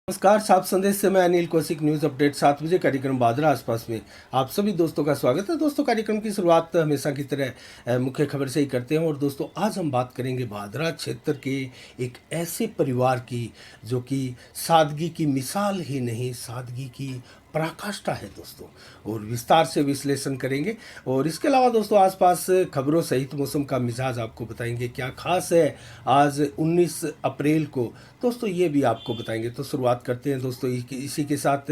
नमस्कार। साफ संदेश से मैं अनिल कौशिक। न्यूज़ अपडेट 7 बजे कार्यक्रम बादरा आसपास में आप सभी दोस्तों का स्वागत है। दोस्तों, कार्यक्रम की शुरुआत हमेशा की तरह मुख्य खबर से ही करते हैं। और दोस्तों, आज हम बात करेंगे बादरा क्षेत्र के एक ऐसे परिवार की जो कि सादगी की मिसाल ही नहीं, सादगी की पराकाष्ठा है दोस्तों, और विस्तार से विश्लेषण करेंगे। और इसके अलावा दोस्तों, आसपास खबरों सहित मौसम का मिजाज आपको बताएंगे। क्या खास है आज 19 अप्रैल को, दोस्तों ये भी आपको बताएंगे। तो शुरुआत करते हैं दोस्तों इसी के साथ।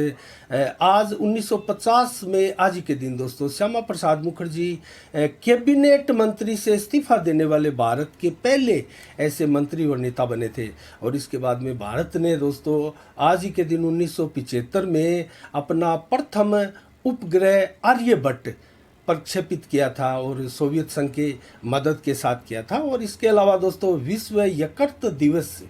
आज 1950 में आज ही के दिन दोस्तों श्यामा प्रसाद मुखर्जी कैबिनेट मंत्री से इस्तीफा देने वाले भारत के पहले ऐसे मंत्री और नेता बने थे। और इसके बाद में भारत ने दोस्तों आज ही के दिन 1975 में अपना प्रथम उपग्रह आर्यभट्ट प्रक्षेपित किया था और सोवियत संघ के मदद के साथ किया था। और इसके अलावा दोस्तों विश्व यकृत दिवस,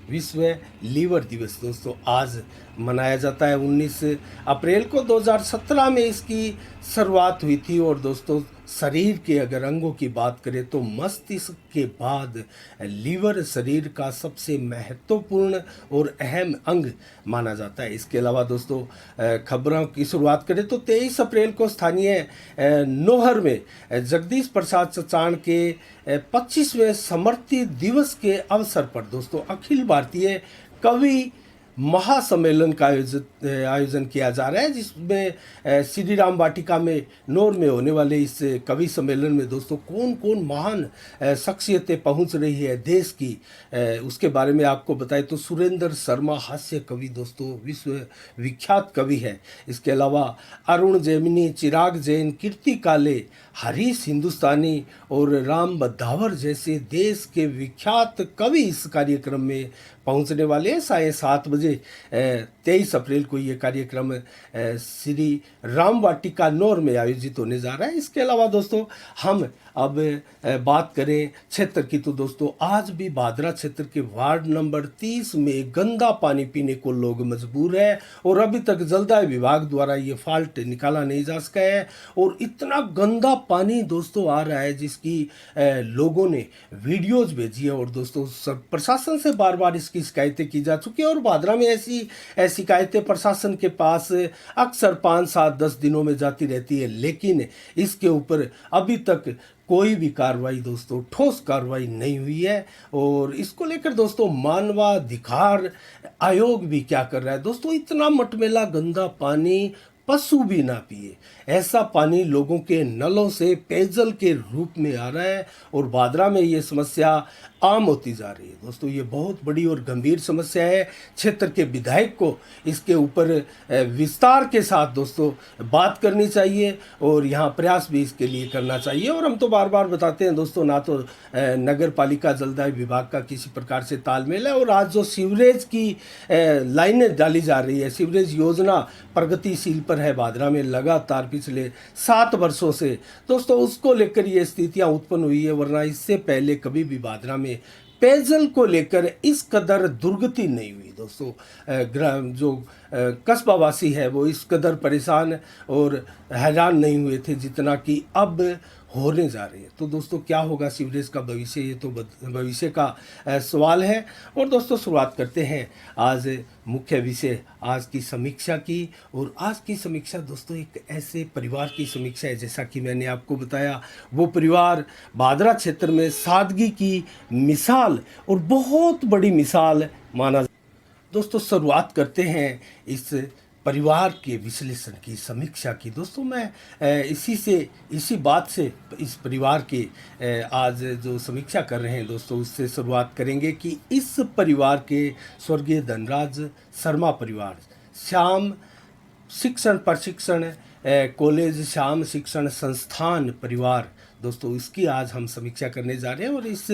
विश्व लीवर दिवस दोस्तों आज मनाया जाता है। 19 अप्रैल को 2017 में इसकी शुरुआत हुई थी। और दोस्तों, शरीर के अगर अंगों की बात करें तो मस्तिष्क के बाद लीवर शरीर का सबसे महत्वपूर्ण और अहम अंग माना जाता है। इसके अलावा दोस्तों, खबरों की शुरुआत करें तो 23 अप्रैल को स्थानीय नौहर में जगदीश प्रसाद चचाण के 25वें स्मृति दिवस के अवसर पर दोस्तों अखिल भारतीय कवि महासम्मेलन का आयोजन किया जा रहा है, जिसमें श्री राम वाटिका में नौर में होने वाले इस कवि सम्मेलन में दोस्तों कौन कौन महान शख्सियतें पहुंच रही है देश की, उसके बारे में आपको बताएं तो सुरेंद्र शर्मा हास्य कवि दोस्तों विश्व विख्यात कवि है। इसके अलावा अरुण जैमिनी, चिराग जैन, कीर्ति काले, हरीश हिंदुस्तानी और राम बद्धावर जैसे देश के विख्यात कवि इस कार्यक्रम में पहुंचने वाले हैं। 7:30 बजे 23 अप्रैल को ये कार्यक्रम श्री राम वाटिका नौर में आयोजित होने जा रहा है। इसके अलावा दोस्तों, हम अब बात करें क्षेत्र की तो दोस्तों आज भी बादरा क्षेत्र के वार्ड नंबर 30 में गंदा पानी पीने को लोग मजबूर है। और अभी तक जलदाय विभाग द्वारा ये फॉल्ट निकाला नहीं जा सका है। और इतना गंदा पानी दोस्तों आ रहा है जिसकी लोगों ने वीडियोज भेजी है। और दोस्तों, प्रशासन से बार बार इसकी शिकायतें की जा चुकी है। और बादरा में ऐसी शिकायतें प्रशासन के पास अक्सर 5, 7, 10 दिनों में जाती रहती है, लेकिन इसके ऊपर अभी तक कोई भी कार्रवाई दोस्तों, ठोस कार्रवाई नहीं हुई है। और इसको लेकर दोस्तों मानवाधिकार आयोग भी क्या कर रहा है दोस्तों, इतना मटमैला गंदा पानी पशु भी ना पिए, ऐसा पानी लोगों के नलों से पेयजल के रूप में आ रहा है। और बादरा में ये समस्या आम होती जा रही है दोस्तों। ये बहुत बड़ी और गंभीर समस्या है। क्षेत्र के विधायक को इसके ऊपर विस्तार के साथ दोस्तों बात करनी चाहिए और यहाँ प्रयास भी इसके लिए करना चाहिए। और हम तो बार बार बताते हैं दोस्तों, ना तो नगर पालिका जलदाय विभाग का किसी प्रकार से तालमेल है। और आज जो सीवरेज की लाइनें डाली जा रही है, सीवरेज योजना प्रगतिशील पर है बादरा में लगातार पिछले 7 वर्षों से दोस्तों, उसको लेकर ये स्थितियां उत्पन्न हुई है। वरना इससे पहले कभी भी बादरा में पेयजल को लेकर इस कदर दुर्गति नहीं हुई दोस्तों। जो कस्बावासी है वो इस कदर परेशान और हैरान नहीं हुए थे जितना कि अब होने जा रही है। तो दोस्तों, क्या होगा सीवरेज का भविष्य, ये तो भविष्य का सवाल है। और दोस्तों, शुरुआत करते हैं आज मुख्य विषय आज की समीक्षा की। और आज की समीक्षा दोस्तों एक ऐसे परिवार की समीक्षा है, जैसा कि मैंने आपको बताया, वो परिवार बादरा क्षेत्र में सादगी की मिसाल और बहुत बड़ी मिसाल माना। दोस्तों, शुरुआत करते हैं इस परिवार के विश्लेषण की, समीक्षा की। दोस्तों, मैं इसी बात से इस परिवार के आज जो समीक्षा कर रहे हैं दोस्तों, उससे शुरुआत करेंगे कि इस परिवार के स्वर्गीय धनराज शर्मा परिवार, श्याम शिक्षण प्रशिक्षण कॉलेज, श्याम शिक्षण संस्थान परिवार दोस्तों, इसकी आज हम समीक्षा करने जा रहे हैं। और इस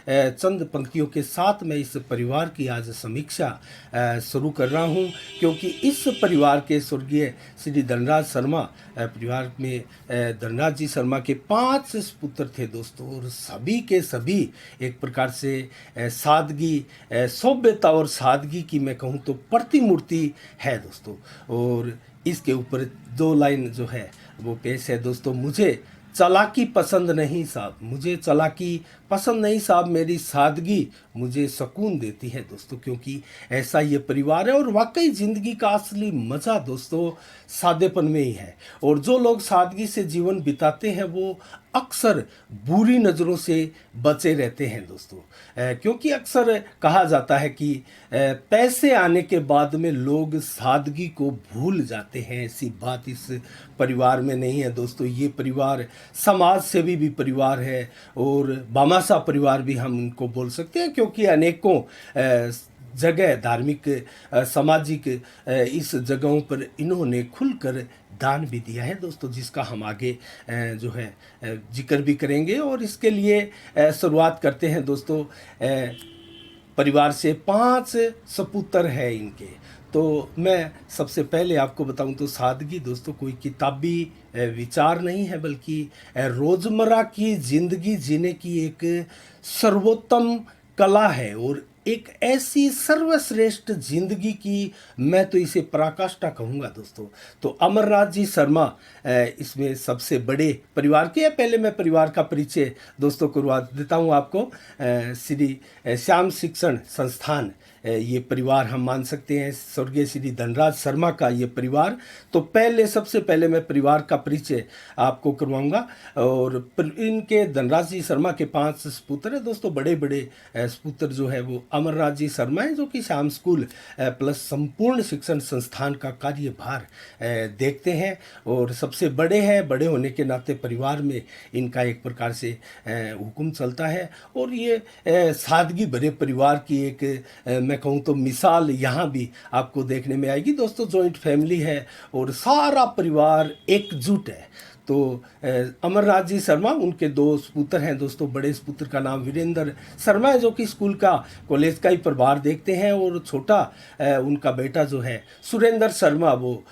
चंद पंक्तियों के साथ मैं इस परिवार की आज समीक्षा शुरू कर रहा हूं, क्योंकि इस परिवार के स्वर्गीय श्री धनराज शर्मा परिवार में धनराज जी शर्मा के 5 पुत्र थे दोस्तों। और सभी के सभी एक प्रकार से सादगी, सभ्यता और सादगी की मैं कहूँ तो प्रतिमूर्ति है दोस्तों। और इसके ऊपर 2 लाइन जो है वो पेश है दोस्तों। मुझे चालाकी पसंद नहीं साहब, मुझे चालाकी पसंद नहीं साहब, मेरी सादगी मुझे सुकून देती है दोस्तों, क्योंकि ऐसा ये परिवार है। और वाकई ज़िंदगी का असली मज़ा दोस्तों सादेपन में ही है। और जो लोग सादगी से जीवन बिताते हैं वो अक्सर बुरी नज़रों से बचे रहते हैं दोस्तों। क्योंकि अक्सर कहा जाता है कि पैसे आने के बाद में लोग सादगी को भूल जाते हैं। ऐसी बात इस परिवार में नहीं है दोस्तों। ये परिवार समाज सेवी भी परिवार है और बामासा परिवार भी हम इनको बोल सकते हैं, क्योंकि अनेकों जगह धार्मिक सामाजिक इस जगहों पर इन्होंने खुलकर दान भी दिया है दोस्तों, जिसका हम आगे जो है जिक्र भी करेंगे। और इसके लिए शुरुआत करते हैं दोस्तों। परिवार से 5 सपुत्र है इनके। तो मैं सबसे पहले आपको बताऊं तो सादगी दोस्तों कोई किताबी विचार नहीं है, बल्कि रोज़मर्रा की ज़िंदगी जीने की एक सर्वोत्तम कला है। और एक ऐसी सर्वश्रेष्ठ जिंदगी की मैं तो इसे पराकाष्ठा कहूँगा दोस्तों। तो अमरनाथ जी शर्मा इसमें सबसे बड़े परिवार के हैं। पहले मैं परिवार का परिचय दोस्तों करवा देता हूँ आपको। श्री श्याम शिक्षण संस्थान ये परिवार हम मान सकते हैं, स्वर्गीय श्री धनराज शर्मा का ये परिवार। तो सबसे पहले मैं परिवार का परिचय आपको करवाऊंगा। और इनके धनराज जी शर्मा के 5 सपुत्र हैं दोस्तों। बड़े बड़े सपुत्र जो है वो अमरनाथ जी शर्मा है, जो कि श्याम स्कूल प्लस संपूर्ण शिक्षण संस्थान का कार्यभार देखते हैं और सबसे बड़े हैं। बड़े होने के नाते परिवार में इनका एक प्रकार से हुक्म चलता है। और ये सादगी भरे परिवार की एक मैं कहूँ तो मिसाल यहाँ भी आपको देखने में आएगी दोस्तों। जॉइंट फैमिली है और सारा परिवार एकजुट है। तो अमरनाथ जी शर्मा, उनके 2 सपुत्र हैं दोस्तों। बड़े सपुत्र का नाम वीरेंद्र शर्मा है, जो कि स्कूल का कॉलेज का ही प्रभार देखते हैं। और छोटा उनका बेटा जो है सुरेंद्र शर्मा, वो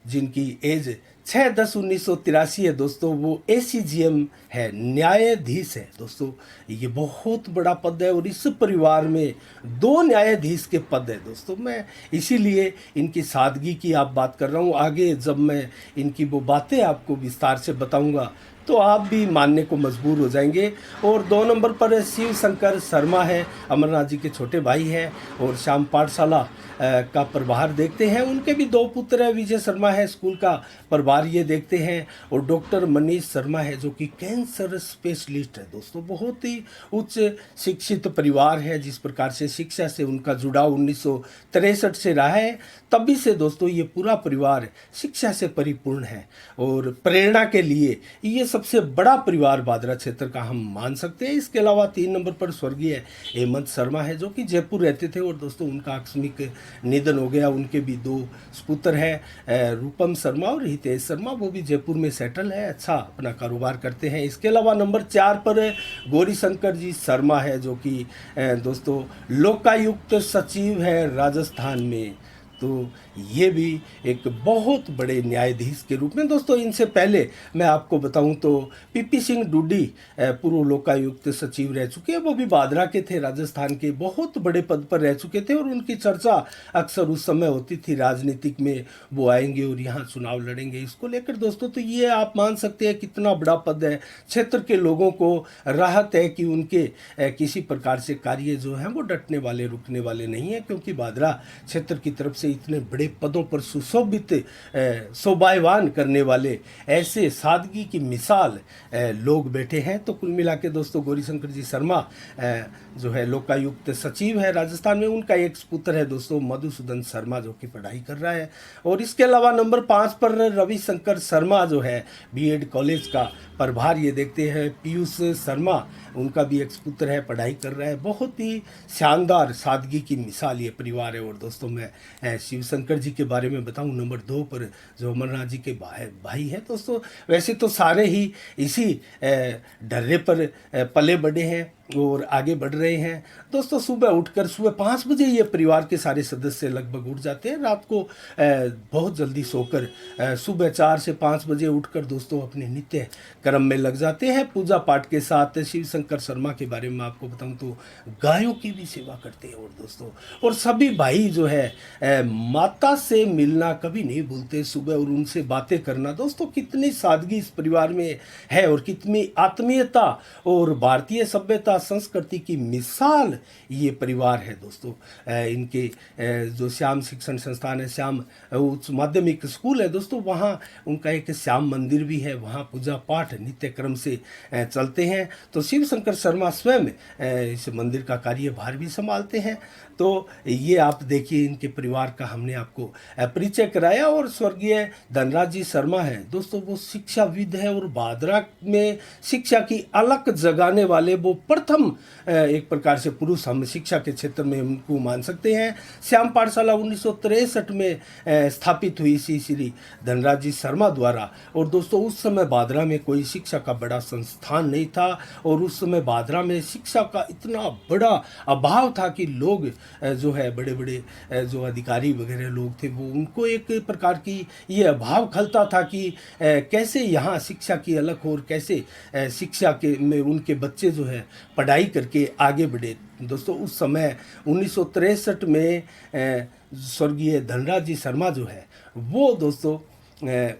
जिनकी एज 6/10/1983 है दोस्तों, वो ACGM है, न्यायाधीश है दोस्तों। ये बहुत बड़ा पद है और इस परिवार में 2 न्यायाधीश के पद है दोस्तों। मैं इसीलिए इनकी सादगी की आप बात कर रहा हूँ। आगे जब मैं इनकी वो बातें आपको विस्तार से बताऊँगा तो आप भी मानने को मजबूर हो जाएंगे। और 2 नंबर पर शिव शंकर शर्मा है, अमरनाथ जी के छोटे भाई हैं और श्याम पाठशाला का प्रभार देखते हैं। उनके भी 2 पुत्र हैं। विजय शर्मा है, स्कूल का प्रभार ये देखते हैं। और डॉक्टर मनीष शर्मा है, जो कि कैंसर स्पेशलिस्ट है दोस्तों। बहुत ही उच्च शिक्षित परिवार है। जिस प्रकार से शिक्षा से उनका जुड़ाव 1963 से रहा है, तभी से दोस्तों ये पूरा परिवार शिक्षा से परिपूर्ण है। और प्रेरणा के लिए ये सबसे बड़ा परिवार भादरा क्षेत्र का हम मान सकते हैं। इसके अलावा 3 नंबर पर स्वर्गीय हेमंत शर्मा है, जो कि जयपुर रहते थे और दोस्तों उनका आकस्मिक निधन हो गया। उनके भी 2 सपुत्र हैं, रूपम शर्मा और हितेश शर्मा, वो भी जयपुर में सेटल है, अच्छा अपना कारोबार करते हैं। इसके अलावा नंबर 4 पर गौरी शंकर जी शर्मा है, जो कि दोस्तों लोकायुक्त सचिव है राजस्थान में। तो ये भी एक बहुत बड़े न्यायाधीश के रूप में दोस्तों। इनसे पहले मैं आपको बताऊं तो PP सिंह डूडी पूर्व लोकायुक्त सचिव रह चुके हैं। वो भी भादरा के थे, राजस्थान के बहुत बड़े पद पर रह चुके थे और उनकी चर्चा अक्सर उस समय होती थी राजनीतिक में, वो आएंगे और यहाँ चुनाव लड़ेंगे, इसको लेकर दोस्तों। तो ये आप मान सकते हैं कितना बड़ा पद है। क्षेत्र के लोगों को राहत है कि उनके किसी प्रकार से कार्य जो हैं वो डटने वाले रुकने वाले नहीं है, क्योंकि भादरा क्षेत्र की तरफ से इतने बड़े पदों पर सुशोभित शोभायमान करने वाले ऐसे सादगी की मिसाल लोग बैठे हैं। तो कुल मिला के दोस्तों गौरी शंकर जी शर्मा जो है लोकायुक्त सचिव है राजस्थान में। उनका एक पुत्र है दोस्तों मधुसूदन शर्मा, जो कि पढ़ाई कर रहा है। और इसके अलावा नंबर 5 पर रविशंकर शर्मा जो है B.Ed कॉलेज का प्रभार ये देखते हैं। पीयूष शर्मा, उनका भी एक पुत्र है, पढ़ाई कर रहा है। बहुत ही शानदार सादगी की मिसाल ये परिवार है। और दोस्तों मैं शिव शंकर जी के बारे में बताऊं, नंबर 2 पर जो अमरनाथ जी के भाई हैं दोस्तों। वैसे तो सारे ही इसी ढर्रे पर पले बड़े हैं। और आगे बढ़ रहे हैं। दोस्तों सुबह उठकर सुबह 5 बजे ये परिवार के सारे सदस्य लगभग उठ जाते हैं। रात को बहुत जल्दी सोकर सुबह 4 से 5 बजे उठकर दोस्तों अपने नित्य कर्म में लग जाते हैं। पूजा पाठ के साथ शिव शंकर शर्मा के बारे में आपको बताऊं तो गायों की भी सेवा करते हैं। और दोस्तों और सभी भाई जो है माता से मिलना कभी नहीं भूलते, सुबह और उनसे बातें करना। दोस्तों कितनी सादगी इस परिवार में है और कितनी आत्मीयता और भारतीय सभ्यता संस्कृति की मिसाल ये परिवार है। दोस्तों इनके जो श्याम शिक्षण संस्थान है, श्याम उच्च माध्यमिक स्कूल है दोस्तों, वहाँ उनका एक श्याम मंदिर भी है। वहाँ पूजा पाठ नित्य क्रम से चलते हैं। तो शिव शंकर शर्मा स्वयं इस मंदिर का कार्यभार भी संभालते हैं। तो ये आप देखिए इनके परिवार का हमने आपको परिचय कराया। और स्वर्गीय धनराज जी शर्मा है दोस्तों, वो शिक्षाविद है और भादरा में शिक्षा की अलख जगाने वाले वो प्रथम एक प्रकार से पुरुष हम शिक्षा के क्षेत्र में उनको मान सकते हैं। श्याम पाठशाला 1963 में स्थापित हुई श्री धनराज जी शर्मा द्वारा। और दोस्तों उस समय भादरा में कोई शिक्षा का बड़ा संस्थान नहीं था और उस समय भादरा में शिक्षा का इतना बड़ा अभाव था कि लोग जो है बड़े बड़े जो अधिकारी वगैरह लोग थे वो उनको एक प्रकार की ये अभाव खलता था कि कैसे यहाँ शिक्षा की अलग हो और कैसे शिक्षा के में उनके बच्चे जो है पढ़ाई करके आगे बढ़े। दोस्तों उस समय 1963 में स्वर्गीय धनराज जी शर्मा जो है वो दोस्तों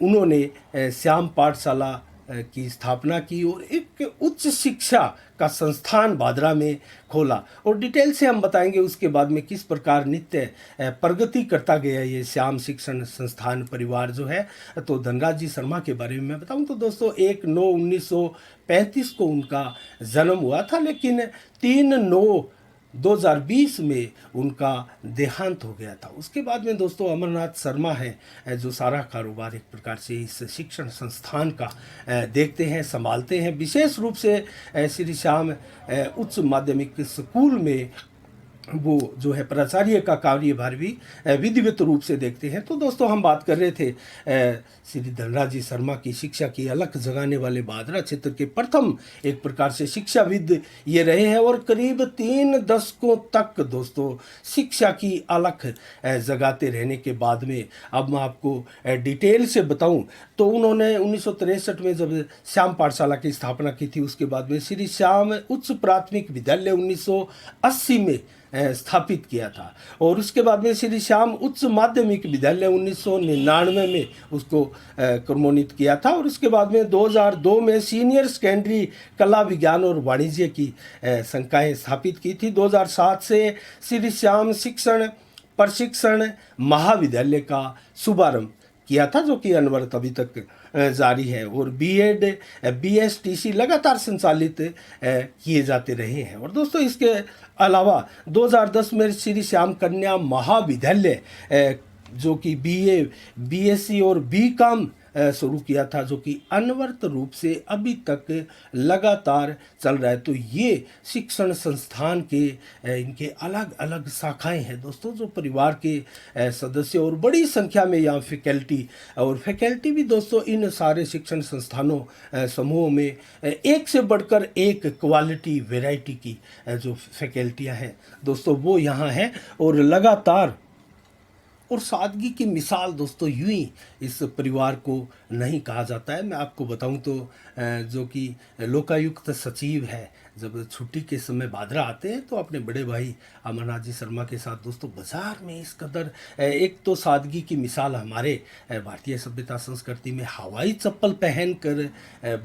उन्होंने श्याम पाठशाला की स्थापना की और एक उच्च शिक्षा का संस्थान भादरा में खोला। और डिटेल से हम बताएंगे उसके बाद में किस प्रकार नित्य प्रगति करता गया ये श्याम शिक्षण संस्थान परिवार जो है। तो धनराज जी शर्मा के बारे में मैं बताऊं तो दोस्तों 1/9/1935 को उनका जन्म हुआ था, लेकिन 3/9/2020 में उनका देहांत हो गया था। उसके बाद में दोस्तों अमरनाथ शर्मा है जो सारा कारोबार एक प्रकार से इस शिक्षण संस्थान का देखते हैं, संभालते हैं। विशेष रूप से श्री श्याम उच्च माध्यमिक स्कूल में वो जो है प्राचार्य का कार्यभार भी विधिवत रूप से देखते हैं। तो दोस्तों हम बात कर रहे थे श्री धनराज जी शर्मा की शिक्षा की अलख जगाने वाले भादरा क्षेत्र के प्रथम एक प्रकार से शिक्षाविद ये रहे हैं और करीब 3 दशकों तक दोस्तों शिक्षा की अलख जगाते रहने के बाद में अब मैं आपको डिटेल से बताऊं तो उन्होंने 1963 में जब श्याम पाठशाला की स्थापना की थी, उसके बाद में श्री श्याम उच्च प्राथमिक विद्यालय 1980 में स्थापित किया था और उसके बाद में श्री श्याम उच्च माध्यमिक विद्यालय 1999 में उसको क्रमोन्नत किया था और उसके बाद में 2002 में सीनियर सेकेंडरी कला विज्ञान और वाणिज्य की संकायें स्थापित की थी। 2007 से श्री श्याम शिक्षण प्रशिक्षण महाविद्यालय का शुभारंभ किया था जो कि अनवरत अभी तक जारी है और बीएड बीएसटीसी लगातार संचालित किए जाते रहे हैं। और दोस्तों इसके अलावा 2010 में श्री श्याम कन्या महाविद्यालय जो कि बीए बीएससी और बीकॉम शुरू किया था जो कि अनवरत रूप से अभी तक लगातार चल रहा है। तो ये शिक्षण संस्थान के इनके अलग अलग शाखाएं हैं दोस्तों जो परिवार के सदस्य और बड़ी संख्या में यहाँ फैकल्टी भी दोस्तों इन सारे शिक्षण संस्थानों समूहों में एक से बढ़कर एक क्वालिटी वैरायटी की जो फैकल्टियाँ हैं दोस्तों वो यहाँ हैं और लगातार और सादगी की मिसाल दोस्तों यूं ही इस परिवार को नहीं कहा जाता है। मैं आपको बताऊं तो जो कि लोकायुक्त सचिव है जब छुट्टी के समय भादरा आते हैं तो अपने बड़े भाई अमरनाथ जी शर्मा के साथ दोस्तों बाजार में इस कदर एक तो सादगी की मिसाल हमारे भारतीय सभ्यता संस्कृति में हवाई चप्पल पहनकर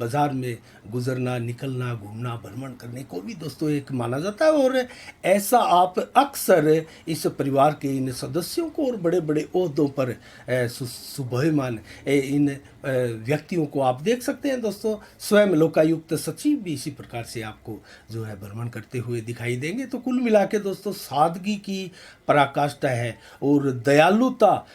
बाजार में गुजरना, निकलना, घूमना, भ्रमण करने को भी दोस्तों एक माना जाता है। और ऐसा आप अक्सर इस परिवार के इन सदस्यों को और बड़े बड़े ओहदों पर सुबहमान इन व्यक्तियों को आप देख सकते हैं दोस्तों। स्वयं लोकायुक्त सचिव भी इसी प्रकार से आपको जो है भ्रमण करते हुए दिखाई देंगे। तो कुल मिला के दोस्तों सादगी की पराकाष्ठा है और दयालुता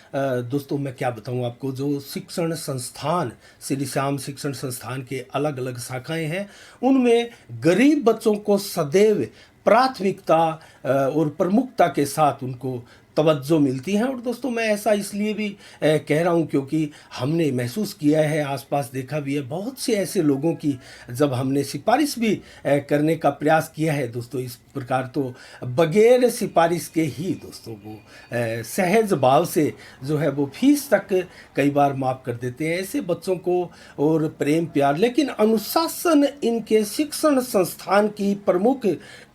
दोस्तों मैं क्या बताऊं आपको। जो शिक्षण संस्थान श्री श्याम शिक्षण संस्थान के अलग अलग शाखाएं हैं उनमें गरीब बच्चों को सदैव प्राथमिकता और प्रमुखता के साथ उनको तवज्जो मिलती हैं। और दोस्तों मैं ऐसा इसलिए भी कह रहा हूँ क्योंकि हमने महसूस किया है, आसपास देखा भी है, बहुत से ऐसे लोगों की जब हमने सिफारिश भी करने का प्रयास किया है दोस्तों, इस प्रकार तो बगैर सिफारिश के ही दोस्तों वो सहज भाव से जो है वो फीस तक कई बार माफ़ कर देते हैं ऐसे बच्चों को। और प्रेम प्यार, लेकिन अनुशासन इनके शिक्षण संस्थान की प्रमुख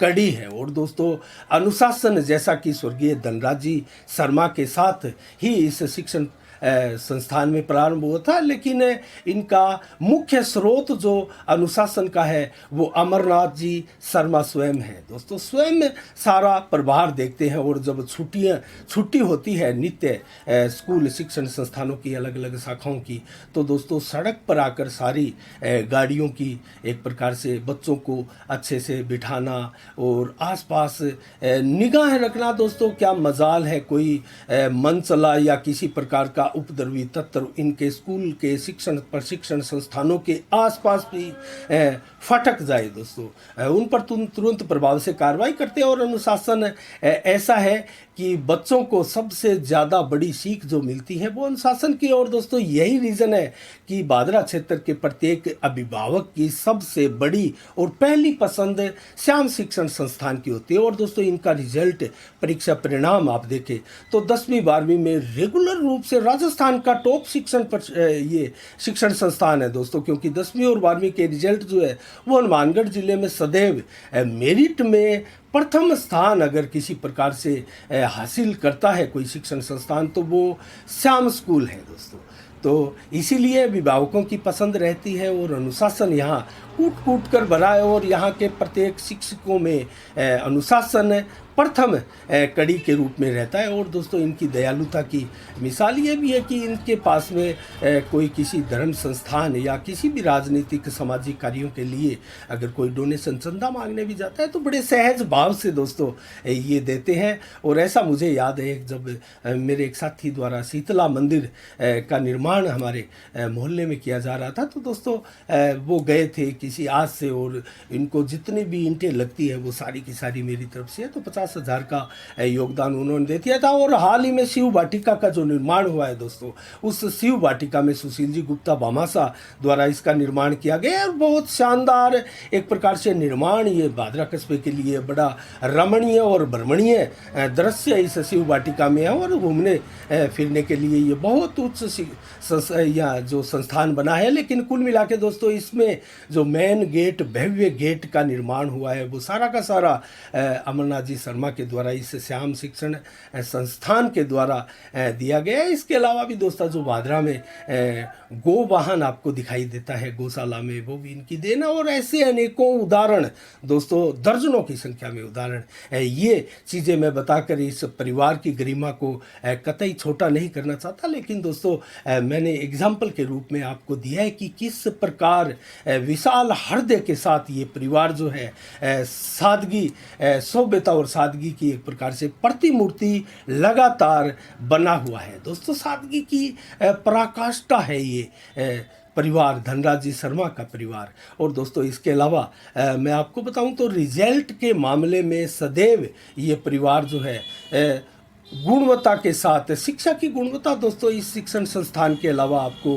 कड़ी है। और दोस्तों अनुशासन, जैसा कि स्वर्गीय धनराज जी शर्मा के साथ ही इस शिक्षण संस्थान में प्रारंभ हुआ था, लेकिन इनका मुख्य स्रोत जो अनुशासन का है वो अमरनाथ जी शर्मा स्वयं है दोस्तों। स्वयं सारा प्रभार देखते हैं। और जब छुट्टी होती है नित्य स्कूल शिक्षण संस्थानों की अलग अलग शाखाओं की, तो दोस्तों सड़क पर आकर सारी गाड़ियों की एक प्रकार से बच्चों को अच्छे से बिठाना और आसपास निगाह रखना। दोस्तों क्या मजाल है कोई मन चला या किसी प्रकार का उपद्रवी तत्व इनके स्कूल के शिक्षण प्रशिक्षण संस्थानों के आसपास भी फटक जाए दोस्तों, उन पर तुरंत प्रभाव से कार्रवाई करते हैं। और अनुशासन ऐसा है कि बच्चों को सबसे ज़्यादा बड़ी सीख जो मिलती है वो अनुशासन की। और दोस्तों यही रीज़न है कि भादरा क्षेत्र के प्रत्येक अभिभावक की सबसे बड़ी और पहली पसंद श्याम शिक्षण संस्थान की होती है। और दोस्तों इनका रिजल्ट, परीक्षा परिणाम आप देखें तो 10वीं 12वीं में रेगुलर रूप से राजस्थान का टॉप ये शिक्षण संस्थान है दोस्तों, क्योंकि 10वीं और 12वीं के रिजल्ट जो है वो हनुमानगढ़ जिले में सदैव मेरिट में प्रथम स्थान अगर किसी प्रकार से हासिल करता है कोई शिक्षण संस्थान तो वो श्याम स्कूल है दोस्तों। तो इसीलिए अभिभावकों की पसंद रहती है और अनुशासन यहाँ कूट कूट कर भरा है। और यहाँ के प्रत्येक शिक्षकों में अनुशासन प्रथम कड़ी के रूप में रहता है। और दोस्तों इनकी दयालुता की मिसाल ये भी है कि इनके पास में कोई किसी धर्म संस्थान या किसी भी राजनीतिक सामाजिक कार्यों के लिए अगर कोई डोनेशन चंदा मांगने भी जाता है तो बड़े सहज भाव से दोस्तों ये देते हैं। और ऐसा मुझे याद है जब मेरे एक साथी द्वारा शीतला मंदिर का निर्माण हमारे मोहल्ले में किया जा रहा था, तो दोस्तों वो गए थे किसी आज से, और इनको जितनी भी ईंटें लगती है वो सारी की सारी मेरी तरफ से है, तो 50,000 का योगदान उन्होंने दे दिया था। और हाल ही में शिव वाटिका का जो निर्माण हुआ है दोस्तों, उस शिव वाटिका में सुशील जी गुप्ता बामासा द्वारा इसका निर्माण किया गया और बहुत शानदार एक प्रकार से निर्माण ये भादरा कस्बे के लिए बड़ा रमणीय और भ्रमणीय दृश्य इस शिव वाटिका में है। और घूमने फिरने के लिए ये बहुत उच्च या जो संस्थान बना है। लेकिन कुल मिला के दोस्तों इसमें जो मेन गेट, भव्य गेट का निर्माण हुआ है वो सारा का सारा अमरनाथ जी शर्मा के द्वारा इस श्याम शिक्षण संस्थान के द्वारा दिया गया है। इसके अलावा भी दोस्तों जो भादरा में गो वाहन आपको दिखाई देता है गौशाला में, वो भी इनकी देन है। और ऐसे अनेकों उदाहरण दोस्तों, दर्जनों की संख्या में उदाहरण, ये चीज़ें मैं बताकर इस परिवार की गरिमा को कतई छोटा नहीं करना चाहता, लेकिन दोस्तों मैंने एग्जाम्पल के रूप में आपको दिया है कि किस प्रकार विशाल हृदय के साथ ये परिवार जो है सादगी, सभ्यता और सादगी की एक प्रकार से प्रतिमूर्ति लगातार बना हुआ है दोस्तों। सादगी की पराकाष्ठा है ये परिवार, धनराज जी शर्मा का परिवार। और दोस्तों इसके अलावा मैं आपको बताऊं तो रिजल्ट के मामले में सदैव ये परिवार जो है गुणवत्ता के साथ, शिक्षा की गुणवत्ता दोस्तों इस शिक्षण संस्थान के अलावा आपको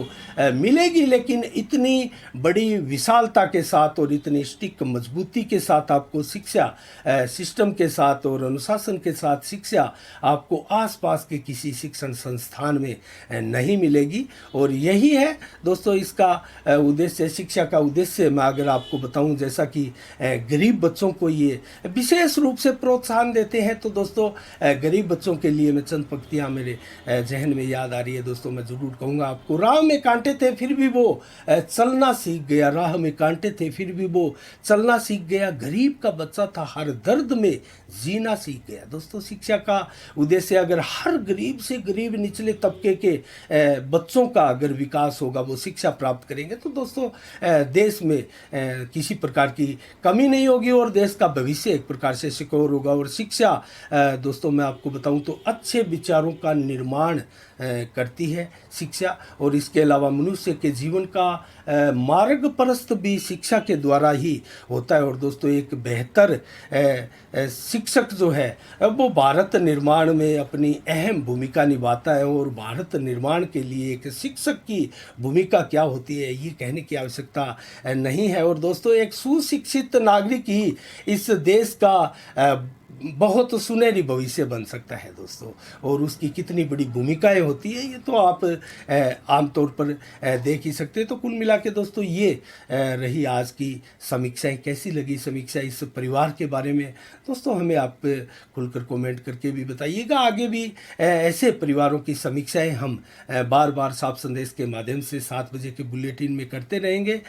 मिलेगी, लेकिन इतनी बड़ी विशालता के साथ और इतनी स्टिक मजबूती के साथ आपको शिक्षा सिस्टम के साथ और अनुशासन के साथ शिक्षा आपको आसपास के किसी शिक्षण संस्थान में नहीं मिलेगी। और यही है दोस्तों इसका उद्देश्य, शिक्षा का उद्देश्य मैं अगर आपको बताऊं, जैसा कि गरीब बच्चों को ये विशेष रूप से प्रोत्साहन देते हैं, तो दोस्तों गरीब बच्चों के लिए मैं चंद पंक्तियाँ मेरे जहन में याद आ रही है दोस्तों, मैं ज़रूर कहूँगा आपको। राह में कांटे थे फिर भी वो चलना सीख गया, राह में कांटे थे फिर भी वो चलना सीख गया, गरीब का बच्चा था हर दर्द में जीना सीख गया। दोस्तों शिक्षा का उद्देश्य अगर हर गरीब से गरीब निचले तबके के बच्चों का अगर विकास होगा, वो शिक्षा प्राप्त करेंगे, तो दोस्तों देश में किसी प्रकार की कमी नहीं होगी और देश का भविष्य एक प्रकार से सिक्योर होगा। और शिक्षा दोस्तों मैं आपको बताऊं तो दोस्तों अच्छे विचारों का निर्माण करती है शिक्षा, और इसके अलावा मनुष्य के जीवन का मार्ग प्रशस्त भी शिक्षा के द्वारा ही होता है। और दोस्तों एक बेहतर शिक्षक जो है वो भारत निर्माण में अपनी अहम भूमिका निभाता है, और भारत निर्माण के लिए एक शिक्षक की भूमिका क्या होती है ये कहने की आवश्यकता नहीं है। और दोस्तों एक सुशिक्षित नागरिक ही इस देश का बहुत सुनहरी भविष्य बन सकता है दोस्तों, और उसकी कितनी बड़ी भूमिकाएं होती है ये तो आप आमतौर पर देख ही सकते हैं। तो कुल मिला के दोस्तों ये रही आज की समीक्षाएं। कैसी लगी समीक्षा इस परिवार के बारे में दोस्तों, हमें आप खुलकर कमेंट करके भी बताइएगा। आगे भी ऐसे परिवारों की समीक्षाएं हम बार बार साफ संदेश के माध्यम से 7 बजे के बुलेटिन में करते रहेंगे।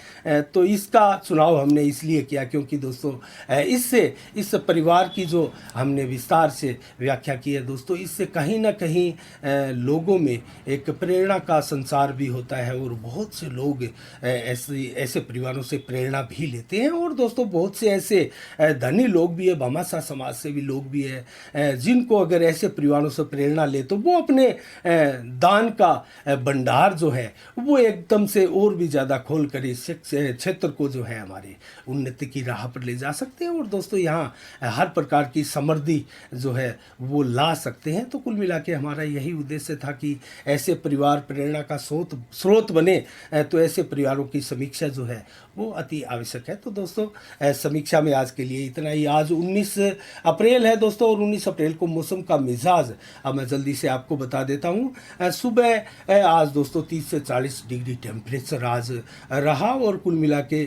तो इसका चुनाव हमने इसलिए किया क्योंकि दोस्तों इससे इस परिवार की जो हमने विस्तार से व्याख्या की है दोस्तों, इससे कहीं ना कहीं लोगों में एक प्रेरणा का संचार भी होता है, और बहुत से लोग ऐसे परिवारों से प्रेरणा भी लेते हैं। और दोस्तों बहुत से ऐसे धनी लोग भी है, भामाशाह समाज से भी लोग भी है जिनको अगर ऐसे परिवारों से प्रेरणा ले तो वो अपने दान का भंडार जो है वो एकदम से और भी ज़्यादा खोल कर इस क्षेत्र को जो है हमारे उन्नति की राह पर ले जा सकते हैं। और दोस्तों यहाँ हर प्रकार की समृद्धि जो है वो ला सकते हैं। तो कुल मिला के हमारा यही उद्देश्य था कि ऐसे परिवार प्रेरणा का स्रोत बने, तो ऐसे परिवारों की समीक्षा जो है वो अति आवश्यक है। तो दोस्तों समीक्षा में आज के लिए इतना ही। आज 19 अप्रैल है दोस्तों, और 19 अप्रैल को मौसम का मिजाज अब मैं जल्दी से आपको बता देता हूँ। सुबह आज दोस्तों 30 से 40 डिग्री टेम्परेचर आज रहा, और कुल मिला के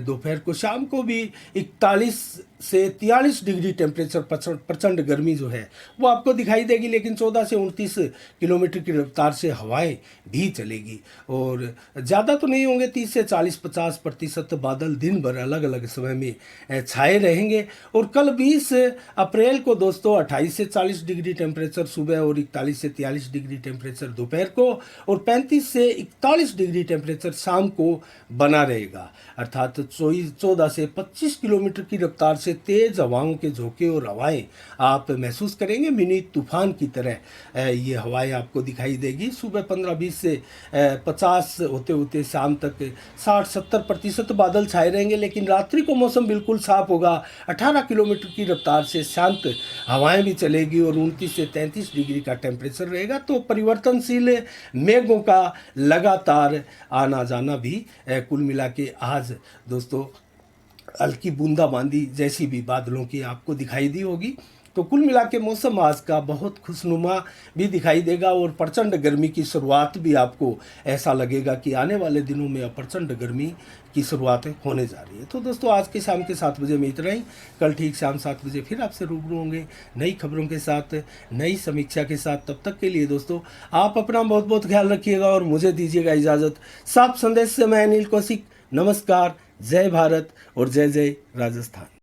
दोपहर को शाम को भी 41 से 43 डिग्री टेम्परेचर, प्रचंड गर्मी जो है वो आपको दिखाई देगी, लेकिन 14 से 29 किलोमीटर की रफ्तार से हवाएं भी चलेगी, और ज़्यादा तो नहीं होंगे, 30 से 40-50% बादल दिन भर अलग अलग समय में छाए रहेंगे। और कल 20 अप्रैल को दोस्तों 28 से 40 डिग्री टेम्परेचर सुबह, और 41 से 43 डिग्री टेम्परेचर दोपहर को, और 35 से 41 डिग्री टेम्परेचर शाम को बना रहेगा। अर्थात 14 से 25 किलोमीटर की रफ्तार से तेज हवाओं के झोंके और हवाएं आप महसूस करेंगे, मिनी तूफान की तरह ये हवाएं आपको दिखाई देगी। सुबह 15-20 से 50 होते होते शाम तक 60-70% बादल छाए रहेंगे, लेकिन रात्रि को मौसम बिल्कुल साफ होगा। 18 किलोमीटर की रफ्तार से शांत हवाएं भी चलेगी, और 29 से 33 डिग्री का टेम्परेचर रहेगा। तो परिवर्तनशील मेघों का लगातार आना जाना भी कुल मिला के आज दोस्तों हल्की बूंदाबांदी जैसी भी बादलों की आपको दिखाई दी होगी। तो कुल मिला के मौसम आज का बहुत खुशनुमा भी दिखाई देगा, और प्रचंड गर्मी की शुरुआत भी आपको ऐसा लगेगा कि आने वाले दिनों में प्रचंड गर्मी की शुरुआत होने जा रही है। तो दोस्तों आज के शाम के 7 बजे में इतना ही। कल ठीक शाम 7 बजे फिर आपसे रूबरू होंगे नई खबरों के साथ, नई समीक्षा के साथ। तब तक के लिए दोस्तों आप अपना बहुत बहुत ख्याल रखिएगा, और मुझे दीजिएगा इजाज़त। साफ संदेश से मैं अनिल कौशिक, नमस्कार, जय भारत और जय जय राजस्थान।